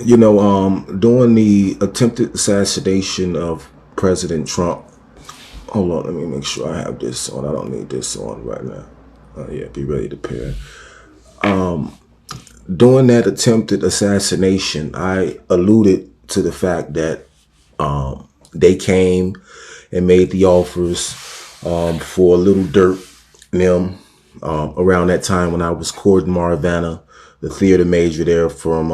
During the attempted assassination of President Trump. Hold on, let me make sure I have this on. I don't need this on right now. Yeah, be ready to pair. During that attempted assassination, I alluded to the fact that they came and made the offers for a little dirt them around that time when I was courting Marvanna, the theater major there from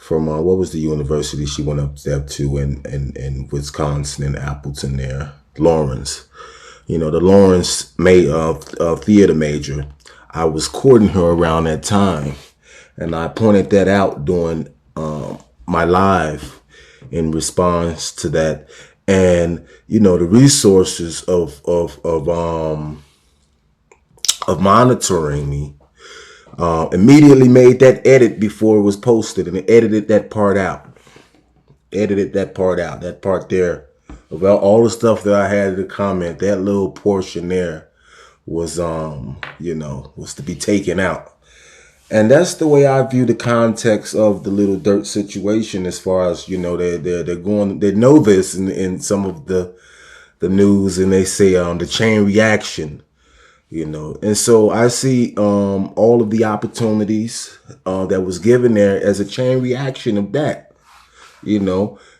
what was the university she went up to in Wisconsin and Appleton there, Lawrence. The Lawrence theater major. I was courting her around that time, and I pointed that out during my live in response to that. And the resources of monitoring me immediately made that edit before it was posted, and edited that part out. That part there about all the stuff that I had to comment. That little portion there was was to be taken out. And that's the way I view the context of the little dirt situation, as far as they know this in some of the news, and they say the chain reaction, and so I see all of the opportunities that was given there as a chain reaction of that,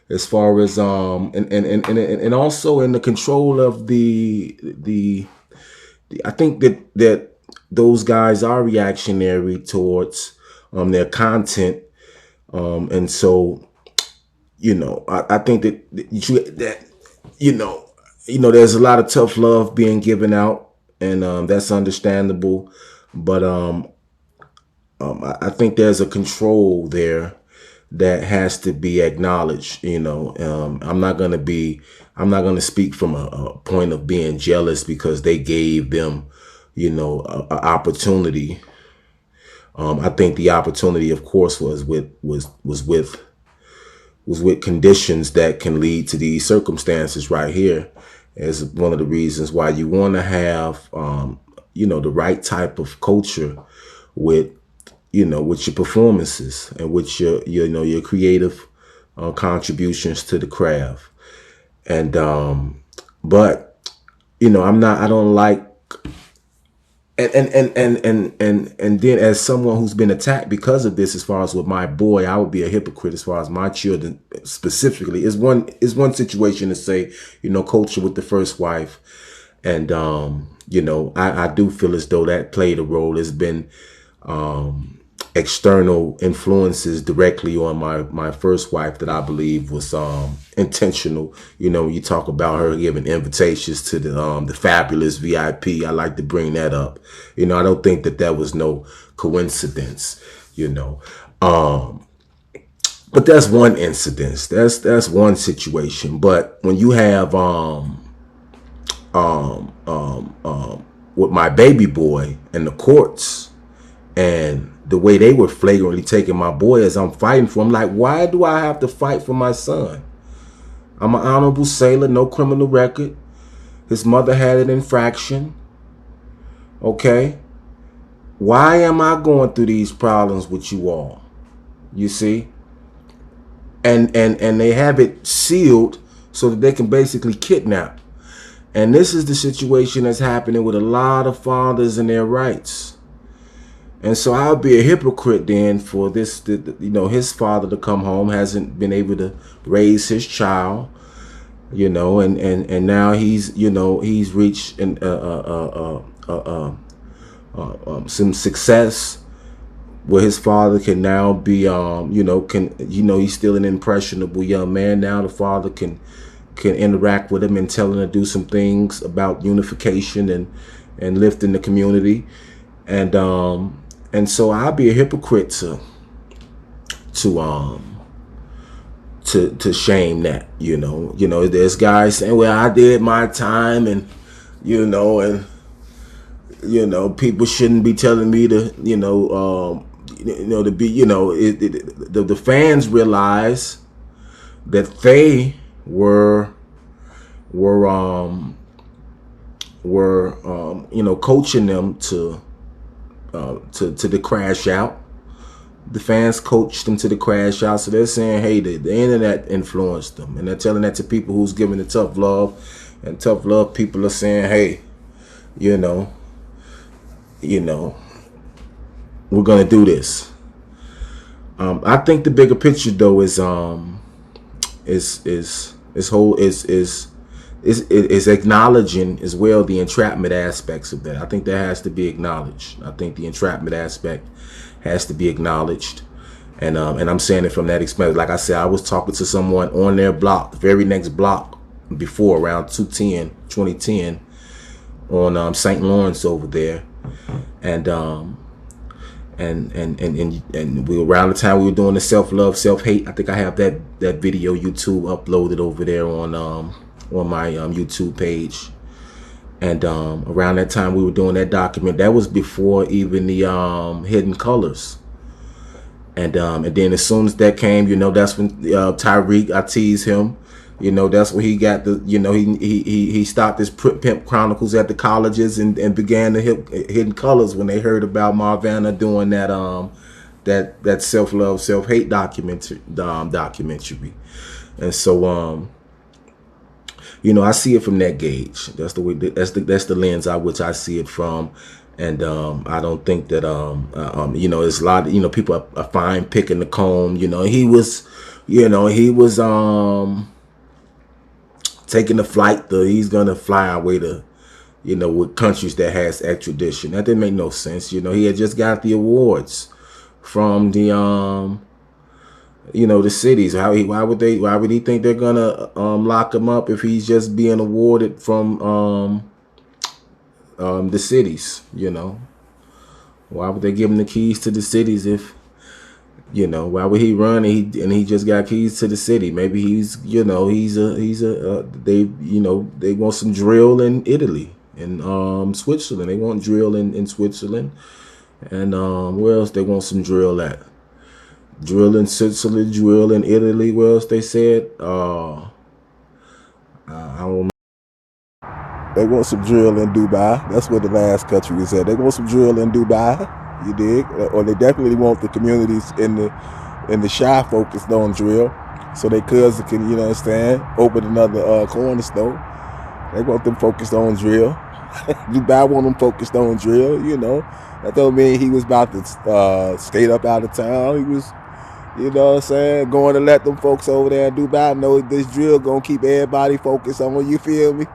as far as and also in the control of the I think that those guys are reactionary towards their content, and so I think that there's a lot of tough love being given out, and that's understandable, but I think there's a control there that has to be acknowledged. I'm not gonna speak from a point of being jealous because they gave them an opportunity. I think the opportunity, of course, was with conditions that can lead to these circumstances right here, as one of the reasons why you want to have the right type of culture with with your performances and with your creative contributions to the craft. And but I don't like, and then, as someone who's been attacked because of this, as far as with my boy, I would be a hypocrite as far as my children specifically. Is one situation to say, culture with the first wife, and I do feel as though that played a role. There's been external influences directly on my first wife that I believe was intentional. You talk about her giving invitations to the fabulous VIP. I like to bring that up. I don't think that was no coincidence. But that's one incident. That's one situation. But when you have with my baby boy and the courts, and the way they were flagrantly taking my boy as I'm fighting for him, like, why do I have to fight for my son? I'm an honorable sailor, no criminal record. His mother had an infraction. Okay? Why am I going through these problems with you all? You see? And they have it sealed so that they can basically kidnap. And this is the situation that's happening with a lot of fathers and their rights. And so I'll be a hypocrite then for this, his father to come home, hasn't been able to raise his child, and now he's reached some success where his father can now be, he's still an impressionable young man. Now the father can interact with him and tell him to do some things about unification and lifting the community. And so I'll be a hypocrite to shame that, there's guys saying, well, I did my time, and people shouldn't be telling me to, to be, the fans realize that they were coaching them to the crash out, the fans coached them to the crash out. So they're saying, hey, the internet influenced them. And they're telling that to people who's giving the tough love. And tough love people are saying, hey, you know, we're going to do this. I think the bigger picture though is acknowledging as well the entrapment aspects of that. I think that has to be acknowledged. I think the entrapment aspect has to be acknowledged. And I'm saying it from that experience. Like I said, I was talking to someone on their block, the very next block before, around 2010, on St. Lawrence over there. And we around the time we were doing the self-love, self-hate. I think I have that video YouTube uploaded over there on my YouTube page. And around that time we were doing that document. That was before even the Hidden Colors. And then as soon as that came, that's when Tyreek, I teased him. That's when he got the, he stopped his Pimp Chronicles at the colleges and began the Hidden Colors when they heard about Marvanna doing that self-love, self-hate documentary. And so, I see it from that gauge. That's the way. That's the lens which I see it from. And I don't think that it's a lot of, people are fine picking the comb. He was taking the flight. He's gonna fly away to, with countries that has extradition. That didn't make no sense. He had just got the awards from the the cities. Why would he think they're gonna lock him up if he's just being awarded from the cities? Why would they give him the keys to the cities if why would he run and he just got keys to the city? Maybe they want some drill in Italy and Switzerland. They want drill in Switzerland, and where else they want some drill at? Drill in Switzerland, drill in Italy. Where else they said? I don't know. They want some drill in Dubai. That's what the last country we said. They want some drill in Dubai. You dig? Or they definitely want the communities in the Shy focused on drill, so they cousins can, open another corner store. They want them focused on drill. Dubai want them focused on drill. That don't mean he was about to skate up out of town. He was, going to let them folks over there in Dubai know this drill gonna keep everybody focused on. You feel me?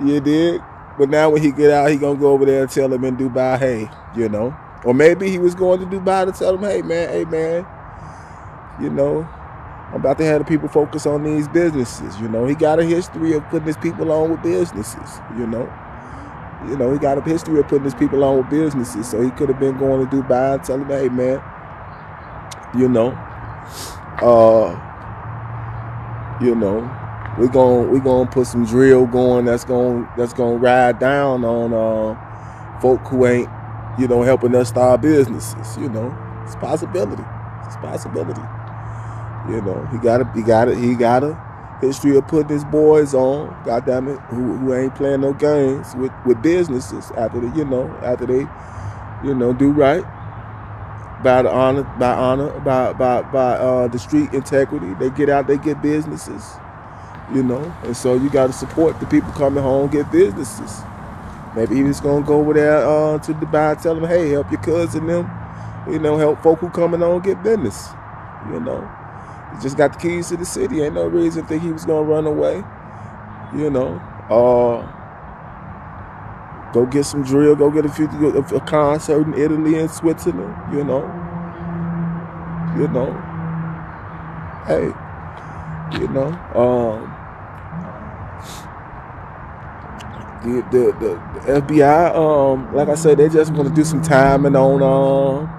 You dig? But now when he get out, he gonna go over there and tell him in Dubai, hey, or maybe he was going to Dubai to tell him, hey man, I'm about to have the people focus on these businesses. He got a history of putting his people on with businesses. He got a history of putting his people on with businesses. So he could have been going to Dubai and telling him, hey man, we're gonna put some drill going that's gonna ride down on folk who ain't helping us start businesses. It's a possibility. He got a history of putting his boys on, goddamn it, who ain't playing no games with businesses after they do right by the honor by the street integrity. They get out, they get businesses. And so you got to support the people coming home, get businesses. Maybe he was going to go over there to Dubai and tell them, hey, help your cousin them, help folk who coming on get business. He just got the keys to the city. Ain't no reason to think he was going to run away. Go get some drill, go get a concert in Italy and Switzerland, Hey, the FBI, like I said, they just want to do some timing on,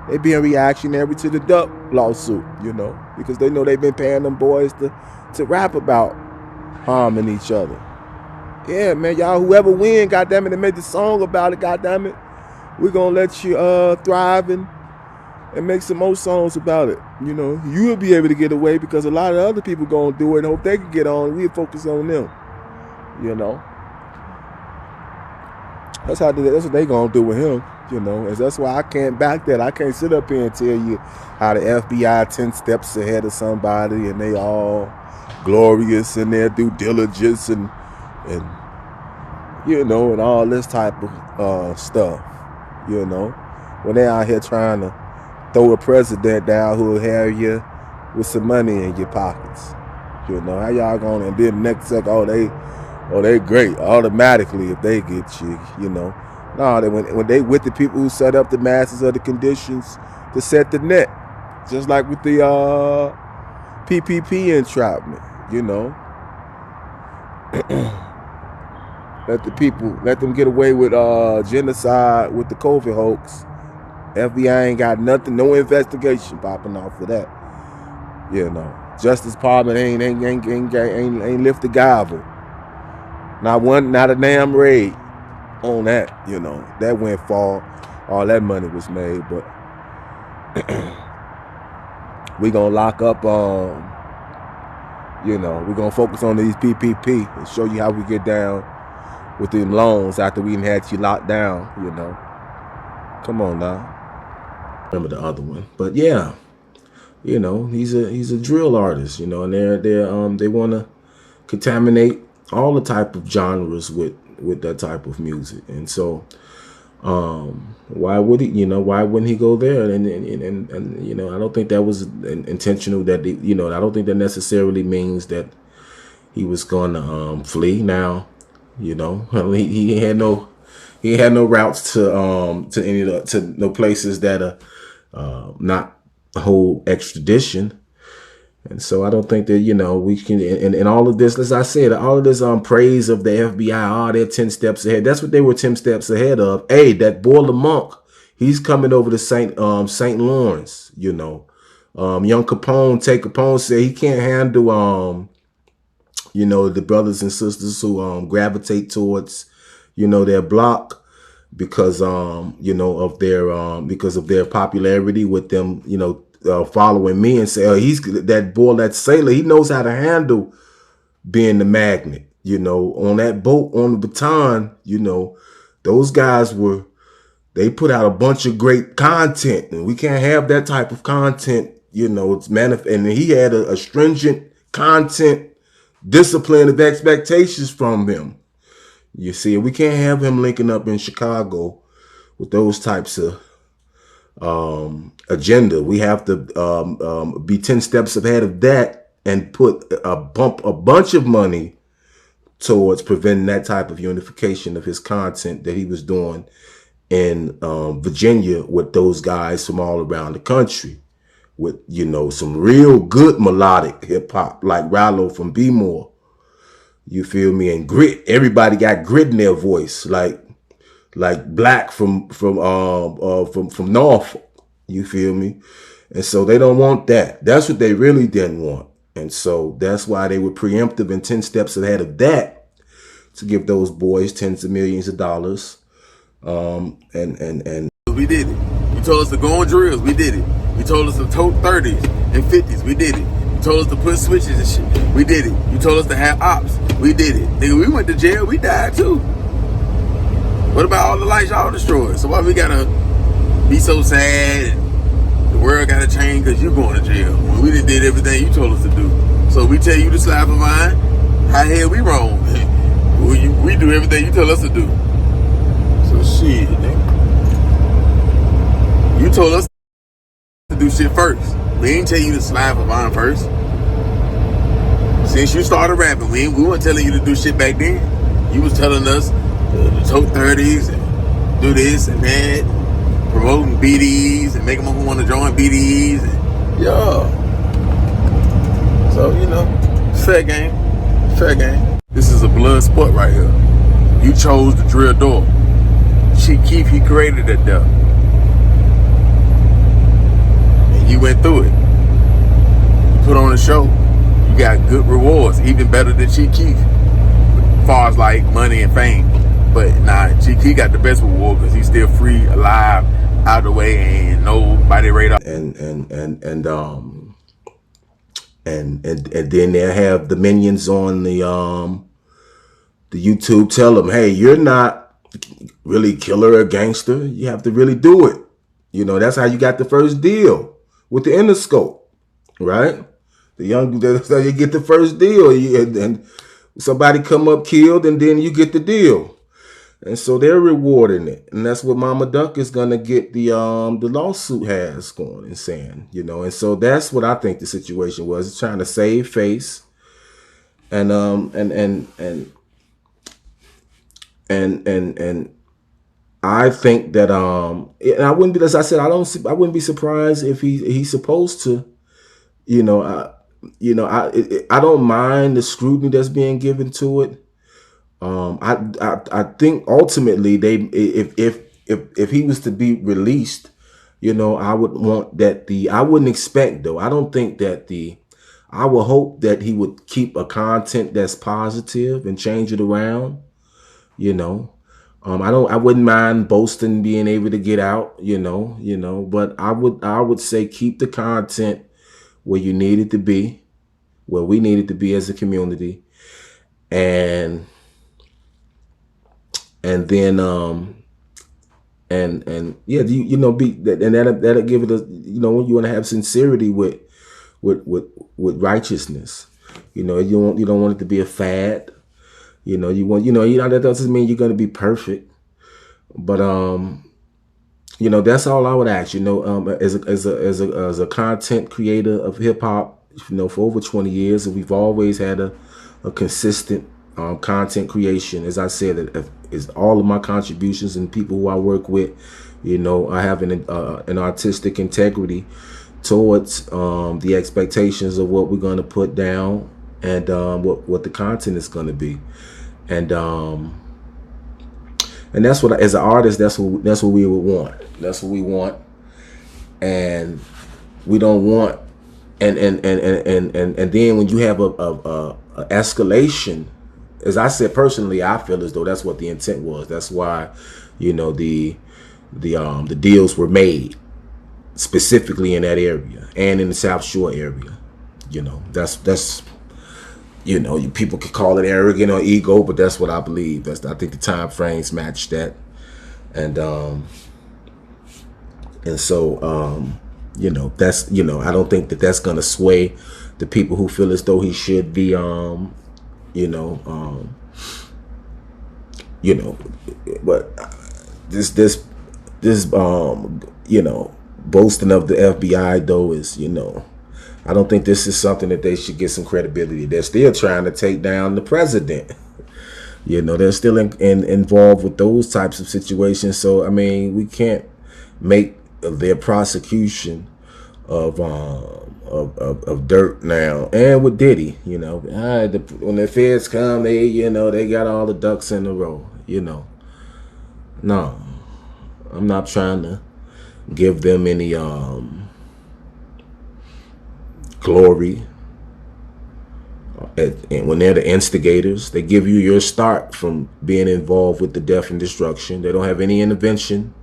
they being reactionary to the Duck lawsuit, because they know they've been paying them boys to rap about harming each other. Yeah, man, y'all, whoever win, goddammit, they made the song about it, goddammit. We're gonna let you thrive and make some more songs about it. You'll be able to get away because a lot of other people gonna do it and hope they can get on. We'll focus on them. That's what they gonna do with him, you know. And that's why I can't back that. I can't sit up here and tell you how the FBI 10 steps ahead of somebody and they all glorious in their due diligence and you know, and all this type of stuff, you know, when they out here trying to throw a president down who'll have you with some money in your pockets, you know. How y'all going? And then next second, oh they great automatically if they get you, you know. No, when they with the people who set up the masses of the conditions to set the net, just like with the PPP entrapment, you know. Let them get away with genocide with the COVID hoax. FBI ain't got nothing, no investigation popping off for that. You know, Justice Department ain't lift the gavel. Not a damn raid on that. You know, that went far. All that money was made, but we gonna lock up. You know, we gonna focus on these PPP and show you how we get down with them loans after we had you locked down, you know. Come on now. Remember the other one. But yeah, you know, he's a drill artist, you know, and they wanna contaminate all the type of genres with that type of music. And so why would he, you know, why wouldn't he go there? And you know, I don't think that was intentional, that you know, I don't think that necessarily means that he was gonna flee. Now, you know, he had no routes to no places that are not hold extradition. And so I don't think that, you know, we can, and all of this, as I said, all of this praise of the FBI, they're 10 steps ahead. That's what they were 10 steps ahead of. Hey, that Boiler Monk, he's coming over to St. Lawrence, you know. Young Capone said he can't handle, you know, the brothers and sisters who gravitate towards, you know, their block because, you know, of their popularity with them, you know, following me, and say, oh, he's that boy, that sailor. He knows how to handle being the magnet. You know, on that boat, on the baton, you know, those guys they put out a bunch of great content, and we can't have that type of content. You know, it's and he had a stringent content discipline of expectations from him. You see, we can't have him linking up in Chicago with those types of agenda. We have to be 10 steps ahead of that and put a bunch of money towards preventing that type of unification of his content that he was doing in Virginia with those guys from all around the country, with, you know, some real good melodic hip hop like Rallo from B-More. You feel me? And grit. Everybody got grit in their voice, like Black from Norfolk. You feel me? And so they don't want that. That's what they really didn't want. And so that's why they were preemptive and 10 steps ahead of that, to give those boys tens of millions of dollars. And we did it. You told us to go on drills, we did it. You told us to tote 30s and 50s, we did it. You told us to put switches and shit, we did it. You told us to have ops, we did it. Nigga, we went to jail, we died too. What about all the lights y'all destroyed? So why we gotta be so sad and the world gotta change because you going to jail when we done did everything you told us to do? So we tell you to slap a vine, how the hell we wrong? We do everything you tell us to do. So shit, nigga. You told us to do shit first. We ain't tell you to slap a vine first. Since you started rapping, we weren't telling you to do shit back then. You was telling us to tote 30s and do this and that, promoting BDs and making them want to join BDs. And, yeah. So, you know, fair game. Fair game. This is a blood sport right here. You chose the drill door. Chief Keef, he created that door. And you went through it. You put on a show. You got good rewards, even better than Chief Keef, as far as like money and fame. But nah, Chief Keef got the best reward because he's still free, alive, out the way, and nobody radar. And then they'll have the minions on the YouTube tell them, hey, you're not really killer or gangster, you have to really do it. You know, that's how you got the first deal with the Interscope, right? That's how you get the first deal. And somebody come up killed, and then you get the deal. And so they're rewarding it, and that's what Mama Duck is gonna get the lawsuit has going and saying, you know. And so that's what I think the situation was. It's trying to save face, and and I think that and I wouldn't be, as I said, I wouldn't be surprised if he's supposed to, you know, I don't mind the scrutiny that's being given to it. I think ultimately if he was to be released, you know, I would want that I wouldn't expect though. I don't think that I would hope that he would keep a content that's positive and change it around, you know. I wouldn't mind Boasting being able to get out, you know, but I would say keep the content where you need it to be, where we need it to be as a community, and then and yeah, you know, and that'll give it a, you know, when you want to have sincerity with righteousness, you know, you don't want it to be a fad, you know, that doesn't mean you're going to be perfect, but you know, that's all I would ask, you know, as a content creator of hip hop, you know, for over 20 years, and we've always had a consistent content creation. As I said, is all of my contributions and people who I work with, you know, I have an artistic integrity towards the expectations of what we're going to put down, and what the content is going to be, and that's what, as an artist, that's what we would want. That's what we want, and we don't want, and then when you have a escalation, as I said, personally, I feel as though that's what the intent was. That's why, you know, the deals were made specifically in that area and in the South Shore area. You know, that's you know, people could call it arrogant or ego, but that's what I believe. I think the time frames match that, and so you know, that's, you know, I don't think that that's gonna sway the people who feel as though he should be you know, but this you know, boasting of the FBI though is, you know, I don't think this is something that they should get some credibility. They're still trying to take down the president. You know, they're still involved with those types of situations. So I mean, we can't make their prosecution of dirt now. And with Diddy, you know, when the feds come, they, you know, they got all the ducks in a row. You know, no, I'm not trying to give them any glory. And when they're the instigators, they give you your start from being involved with the death and destruction. They don't have any intervention,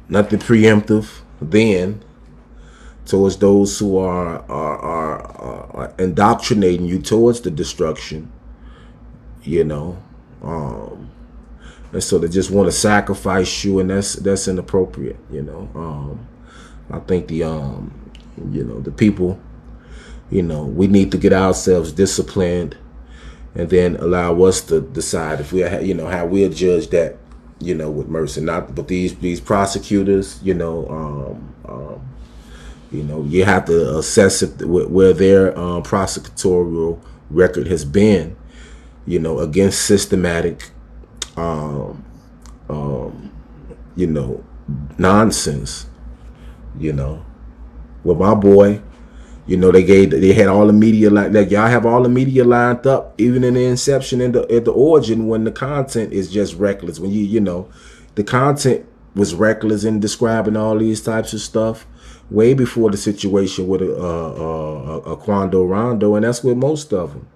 nothing preemptive then towards those who are indoctrinating you towards the destruction, you know. And so they just want to sacrifice you, and that's inappropriate, you know. I think you know, the people, you know, we need to get ourselves disciplined, and then allow us to decide if we, you know, how we'll judge that, you know, with mercy. Not, but these prosecutors, you know, you have to assess it where their prosecutorial record has been, you know, against systematic, you know, nonsense, you know. Well, my boy, you know, they had all the media, like y'all have all the media lined up, even in the inception and at the origin, when the content is just reckless. When you know, the content was reckless in describing all these types of stuff way before the situation with a Quando Rondo, and that's with most of them,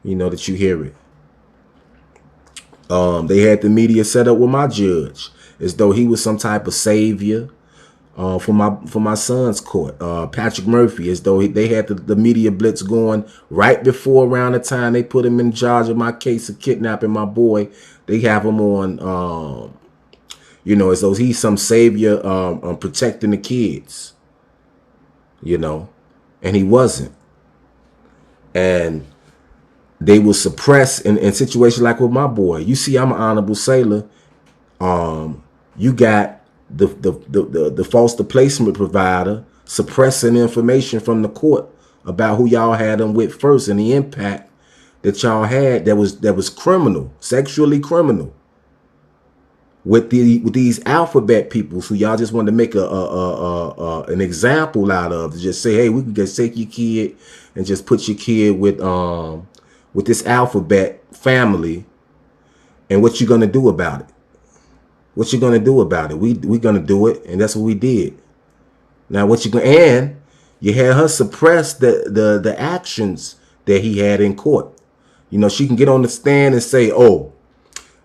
you know, that you hear it. They had the media set up with my judge as though he was some type of savior, for my son's court. Patrick Murphy, as though they had the media blitz going right before around the time they put him in charge of my case of kidnapping my boy. They have him on, as though he's some savior protecting the kids, and he wasn't. And they will suppress in situations like with my boy. You see, I'm an honorable sailor. You got the foster placement provider suppressing information from the court about who y'all had them with first and the impact that y'all had that was criminal, sexually criminal. With these alphabet people who y'all just wanted to make an example out of, to just say, hey, we can just take your kid and just put your kid with this alphabet family, and what you gonna do about it? What you gonna do about it? We gonna do it, and that's what we did. Now and you had her suppress the actions that he had in court. She can get on the stand and say, oh,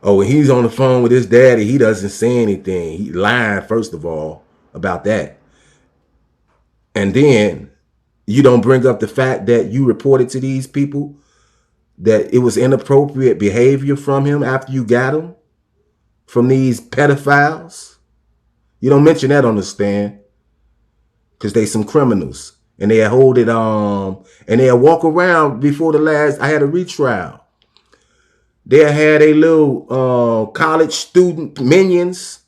when he's on the phone with his daddy, he doesn't say anything. He lying, first of all, about that. And then you don't bring up the fact that you reported to these people that it was inappropriate behavior from him after you got him from these pedophiles. You don't mention that on the stand because they some criminals, and they hold it and they walk around before I had a retrial. They had a little college student minions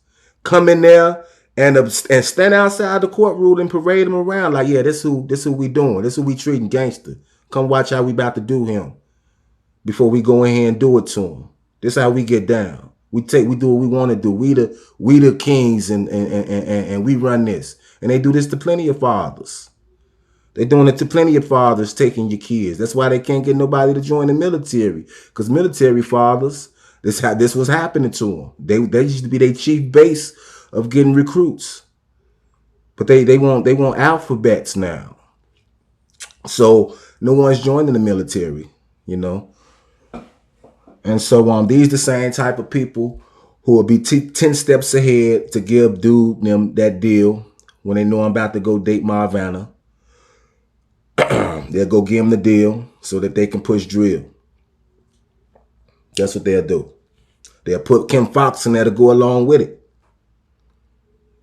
come in there and stand outside the courtroom and parade them around like, yeah, this who we doing. This who we treating gangster. Come watch how we about to do him before we go in here and do it to him. This is how we get down. We do what we want to do. We the kings and we run this. And they do this to plenty of fathers. They're doing it to plenty of fathers taking your kids. That's why they can't get nobody to join the military. Because military fathers, this was happening to them. They used to be their chief base of getting recruits. But they want alphabets now. So no one's joining the military, And so these the same type of people who will be 10 steps ahead to give dude them that deal when they know I'm about to go date Marvanna. They'll go give him the deal so that they can push drill. That's what they'll do. They'll put Kim Fox in there to go along with it.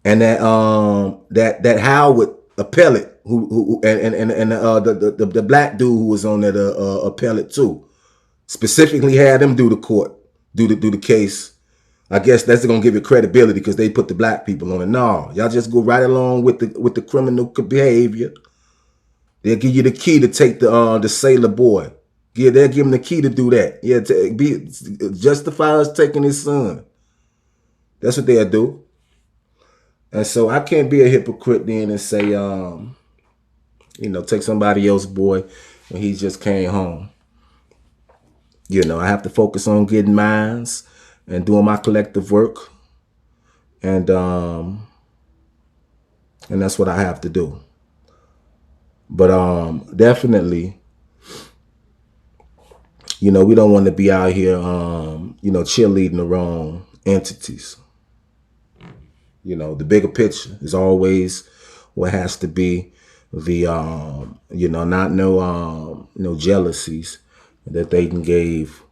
And that Howard appellate who the black dude who was on that appellate too, specifically had them do the case. I guess that's gonna give it credibility because they put the black people on it. No, y'all just go right along with the criminal behavior. They'll give you the key to take the sailor boy. Yeah, they'll give him the key to do that. Yeah, justify us taking his son. That's what they'll do. And so I can't be a hypocrite then and say, take somebody else's boy when he just came home. I have to focus on getting mines and doing my collective work. And that's what I have to do. But definitely, we don't want to be out here, cheerleading the wrong entities. The bigger picture is always what has to be the, not no jealousies that they gave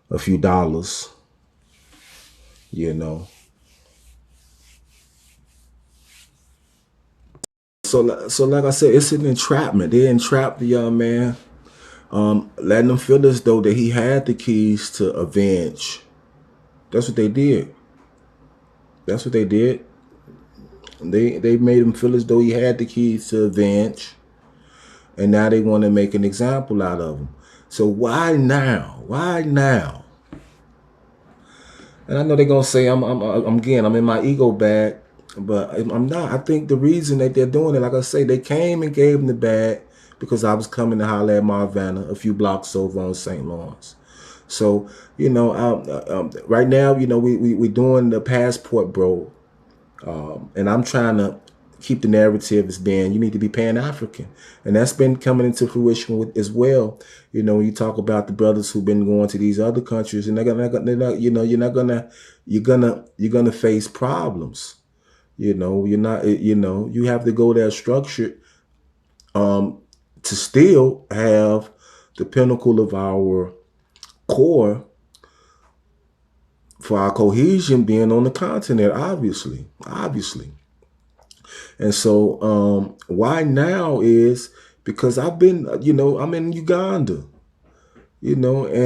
a few dollars, So like I said, it's an entrapment. They entrapped the young man, letting him feel as though that he had the keys to avenge. That's what they did. That's what they did. They made him feel as though he had the keys to avenge, and now they want to make an example out of him. So why now? Why now? And I know they're gonna say I'm in my ego bag. But I'm not. I think the reason that they're doing it, like I say, they came and gave him the bag because I was coming to holler at Marvanna a few blocks over on St. Lawrence. So, right now, we're doing the passport, bro. And I'm trying to keep the narrative as being you need to be Pan-African. And that's been coming into fruition as well. When you talk about the brothers who've been going to these other countries, and you're gonna face problems. You know, you're not. You know, you have to go that structured to still have the pinnacle of our core for our cohesion being on the continent, obviously. And so why now is because I've been, I'm in Uganda, and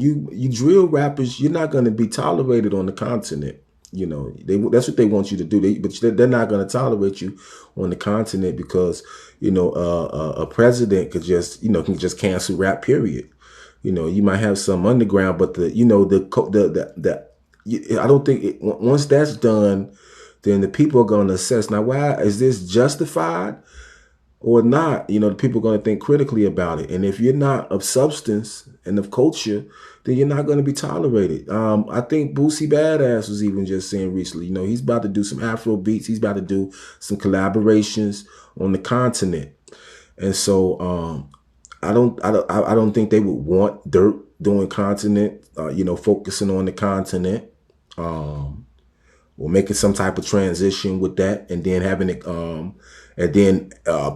you drill rappers, you're not going to be tolerated on the continent. That's what they want you to do. But they're not going to tolerate you on the continent because, a president could just, can just cancel rap, period. You might have some underground, but I don't think once that's done, then the people are going to assess. Now, why is this justified or not? The people are going to think critically about it. And if you're not of substance and of culture, then you're not going to be tolerated. I think Boosie Badass was even just saying recently, he's about to do some Afro beats. He's about to do some collaborations on the continent. And so I don't think they would want Dirt doing continent, focusing on the continent, or making some type of transition with that, and then having it, and then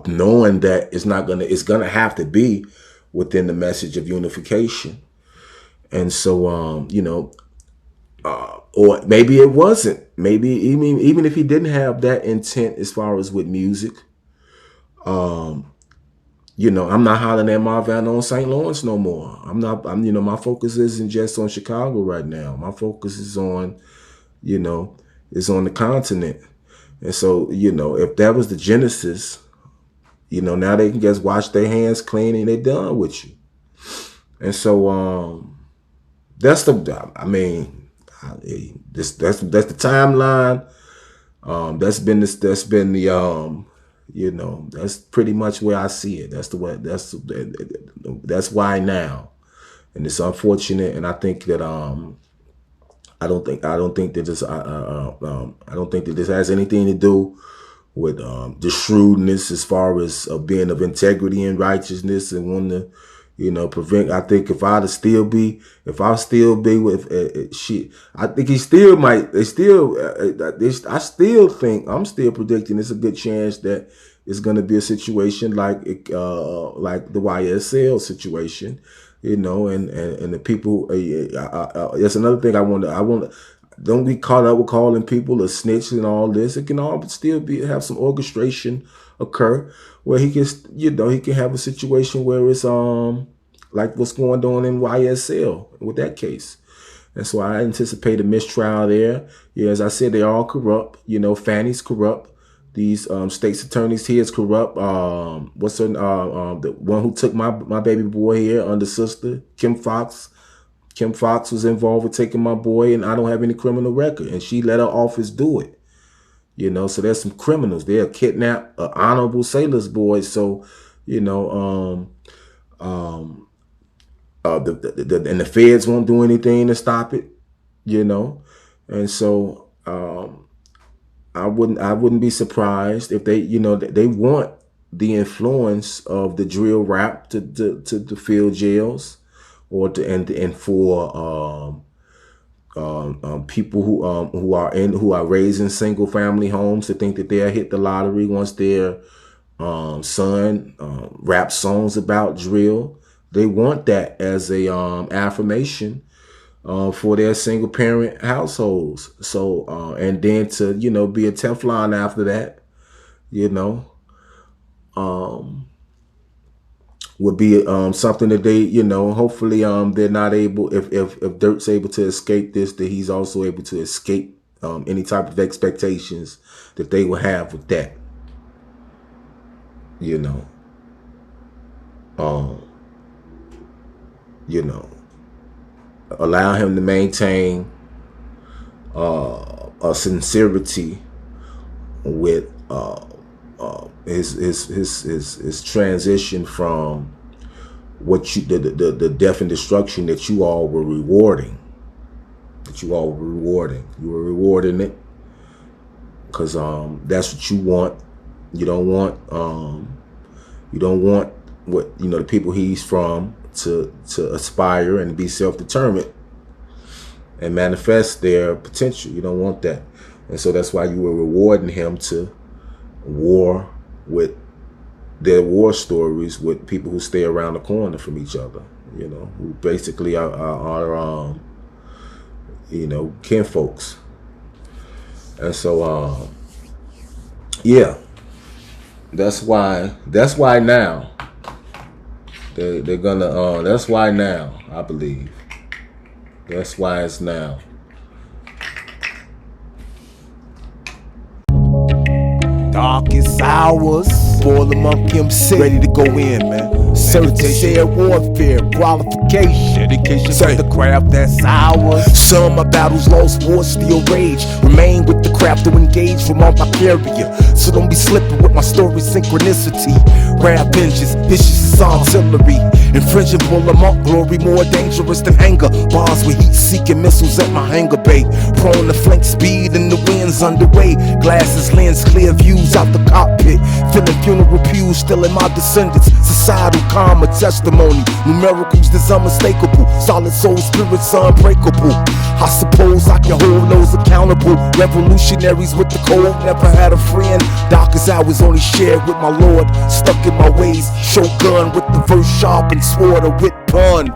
knowing that it's gonna have to be within the message of unification. And so, or maybe it wasn't. Maybe even if he didn't have that intent as far as with music, I'm not hollering at Marvanna on St. Lawrence no more. My focus isn't just on Chicago right now. My focus is on, is on the continent. And so, if that was the genesis, now they can just wash their hands clean and they're done with you. And so, that's the timeline. That's pretty much where I see it. That's why now. And it's unfortunate. And I think that, I don't think that this has anything to do with the shrewdness as far as being of integrity and righteousness and wanting to, prevent. I think if I'll still be with shit, I think he still might. I still think I'm still predicting it's a good chance that it's going to be a situation like the YSL situation. And the people. That's another thing I want. Don't be caught up with calling people a snitch and all this. It can all still have some orchestration occur where he can, he can have a situation where it's like what's going on in YSL with that case. And so I anticipate a mistrial there. Yeah, as I said, they're all corrupt. Fanny's corrupt. These state's attorneys here is corrupt. What's her the one who took my baby boy here, under sister, Kim Fox. Kim Fox was involved with taking my boy, and I don't have any criminal record. And she let her office do it. So there's some criminals. They'll kidnap honorable sailors boys. So, and the feds won't do anything to stop it. And so I wouldn't be surprised if they, they want the influence of the drill rap to fill jails, or and for people who are raising single family homes to think that they'll hit the lottery once their son rap songs about drill. They want that as a affirmation for their single parent households. So and then to be a Teflon after that, would be something that they, hopefully they're not able, if Dirt's able to escape this, that he's also able to escape any type of expectations that they will have with that. Allow him to maintain a sincerity with his transition from what the death and destruction that you all were rewarding. You were rewarding it because that's what you want. You don't want what the people he's from to aspire and be self-determined and manifest their potential. You don't want that. And so that's why you were rewarding him to war with their war stories with people who stay around the corner from each other, you know, who basically are you know, kinfolks. And so, yeah, that's why now they're gonna, that's why now, I believe. That's why it's now. Darkest hours, Boiler Monk M.C. Ready to go in, man. Certified warfare, qualification, dedication to the craft that's ours. Some my battles lost, wars still rage. Remain with the craft to engage from all my carrier. So don't be slipping with my story synchronicity. Rap vengeance, vicious as artillery. Infringing Boiler Monk glory, more dangerous than anger. Bars with heat-seeking missiles at my hangar bay. Prone to flank speed and the wind's underway. Glasses, lens, clear views out the cockpit. Filling funeral pews, still in my descendants. Societal karma, testimony. Numericals that's unmistakable. Solid soul spirits unbreakable. I suppose I can hold those accountable. Revolutionaries with the code, never had a friend. Darkest hours only shared with my lord. Stuck in my ways, shogun with the verse sharp and sword a wit pun.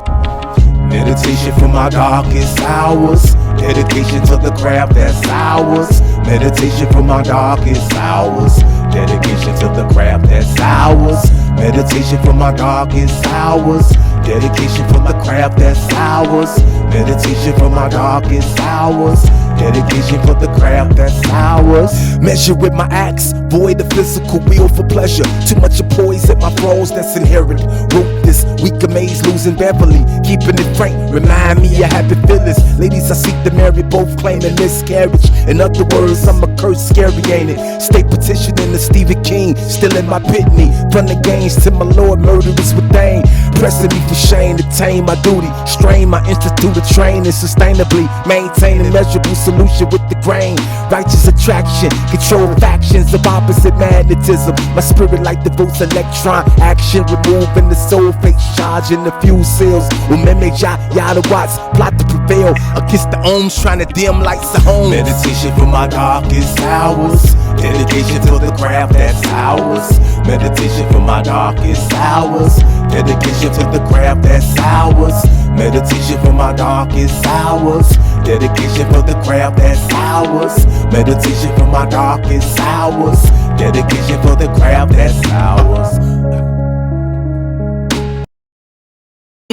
Meditation for my darkest hours. Dedication to the craft that's ours. Meditation for my darkest hours. Dedication to the craft that's ours. Meditation for my darkest hours. Dedication for the craft that's ours. Meditation for my darkest hours. Dedication for the craft that's ours. Measure with my axe, void the physical will for pleasure. Too much of poise at my flaws that's inherent. Wrote this weak amaze, losing Beverly. Keeping it frank, remind me of happy feelings. Ladies I seek to marry, both claiming miscarriage. In other words, I'm a curse, scary ain't it? Stay petitioning to Stephen King, still in my pitney. From the gains to my lord, murderers with dame. Pressing me for shame to tame my duty. Strain my interest through the train and sustainably maintain a measurable solution with the grain. Righteous attraction, control factions of opposite magnetism. My spirit like the vote's electron action, removing the soul fake charge in the fuel cells. Umeme yada watts plot to prevail against the ohms trying to dim lights at home. Meditation for my darkest hours. Dedication to the craft that's ours. Meditation for my darkest hours. Dedication to the craft that's ours. Meditation for my darkest hours. Dedication for the craft that's ours. Meditation for my darkest hours. Dedication for the craft that's ours.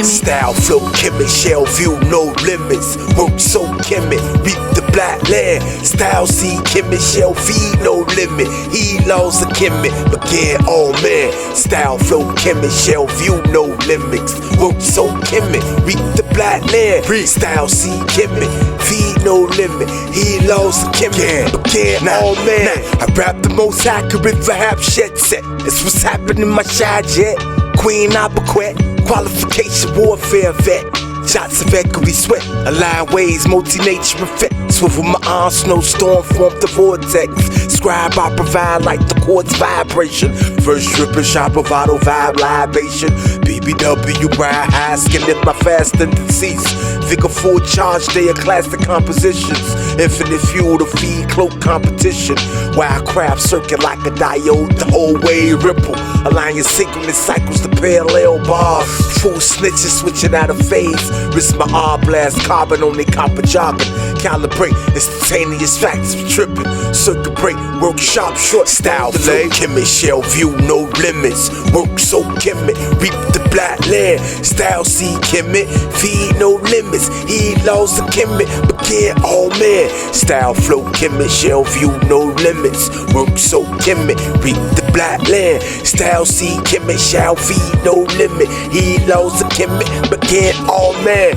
Style, flow, chemic, shell view, no limits. Work so chemic, reap the black land. Style, see, chemic, shell feed, no limit. He laws a chemic, begin all men. Style, flow, chemic, shell view, no limits. Work so chemic, reap the black land. Style, see, chemic, feed, no limit. He laws a chemic, begin all men. I rap the most accurate rap shit set. It's what's happening in my shy jet. Queen Aberquet. Qualification, warfare vet. Shots of equity sweat. Aligned ways, multi-nature effect. Swivel my arms, snowstorm formed the vortex. Scribe I provide like the quartz vibration. First tripping, shop bravado vibe libation. BBW, bright high, skin if my fast tendencies. Vigor full charge, they are classic compositions. Infinite fuel to feed cloak competition. Wildcraft circuit like a diode, the whole way ripple. Align your synchronous cycles to parallel bars. Full snitches switching out of phase. Risk my R blast, carbon only copper jogging. Calibrate, instantaneous facts for tripping. Circuit break, work sharp, short style, flow, chemic, shell view, no limits. Work so chemic, reap the black land. Style, see chemic, feed no limits. He laws a chemic, begin all men. Style, flow, chemic, shell view, no limits. Work so chemic, reap the black land. Style, see chemic, shall feed no limit. He laws a chemic, begin all men.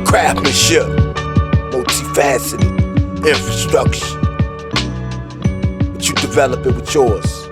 Craftsmanship, multifaceted infrastructure. But you develop it with yours.